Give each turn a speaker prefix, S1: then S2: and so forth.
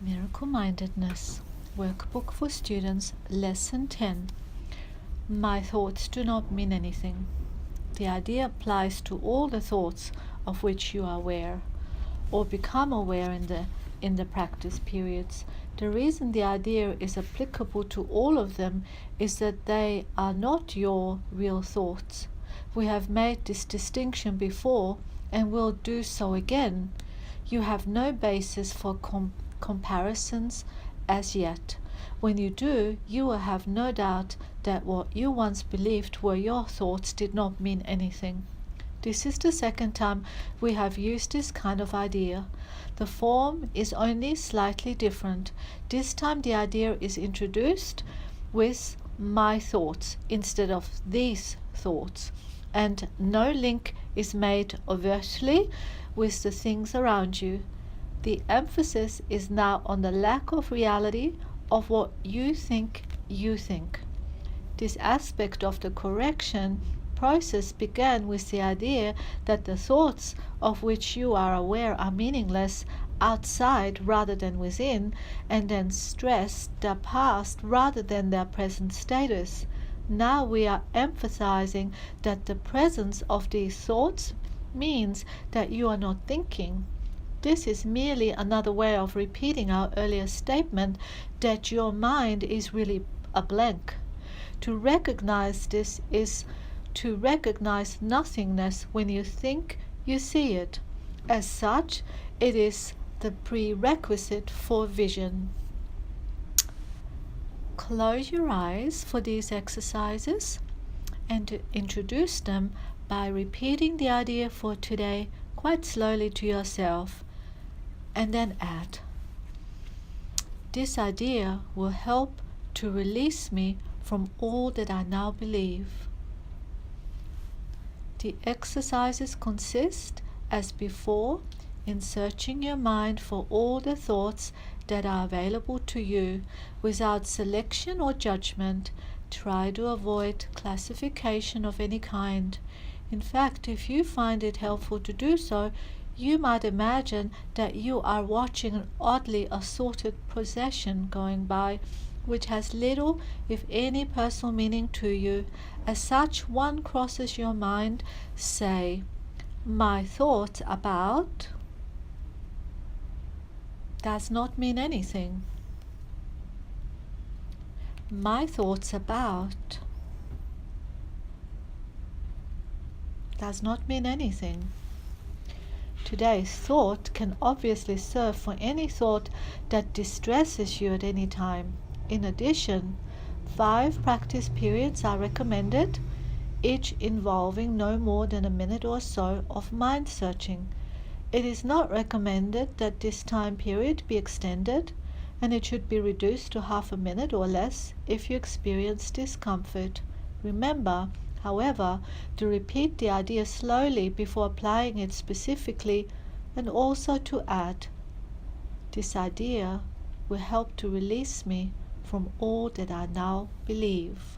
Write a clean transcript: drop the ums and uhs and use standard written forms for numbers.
S1: Miracle Mindedness, Workbook for Students, Lesson 10. My thoughts do not mean anything. The idea applies to all the thoughts of which you are aware, or become aware in the practice periods. The reason the idea is applicable to all of them is that they are not your real thoughts. We have made this distinction before and will do so again. You have no basis for comparisons as yet. When you do, you will have no doubt that what you once believed were your thoughts did not mean anything. This is the second time we have used this kind of idea. The form is only slightly different. This time the idea is introduced with my thoughts instead of these thoughts, and no link is made overtly with the things around you. The emphasis is now on the lack of reality of what you think you think. This aspect of the correction process began with the idea that the thoughts of which you are aware are meaningless outside rather than within, and then stressed their past rather than their present status. Now we are emphasizing that the presence of these thoughts means that you are not thinking. This is merely another way of repeating our earlier statement that your mind is really a blank. To recognize this is to recognize nothingness. When you think, you see it. As such, it is the prerequisite for vision. Close your eyes for these exercises and to introduce them by repeating the idea for today quite slowly to yourself, and then add, this idea will help to release me from all that I now believe. The exercises consist, as before, in searching your mind for all the thoughts that are available to you without selection or judgment. Try to avoid classification of any kind. In fact, if you find it helpful to do so, you might imagine that you are watching an oddly assorted procession going by, which has little, if any, personal meaning to you. As such, one crosses your mind, say, my thoughts about does not mean anything. My thoughts about does not mean anything. Today's thought can obviously serve for any thought that distresses you at any time. In addition, 5 practice periods are recommended, each involving no more than a minute or so of mind searching. It is not recommended that this time period be extended, and it should be reduced to half a minute or less if you experience discomfort. Remember, however, to repeat the idea slowly before applying it specifically, and also to add, this idea will help to release me from all that I now believe.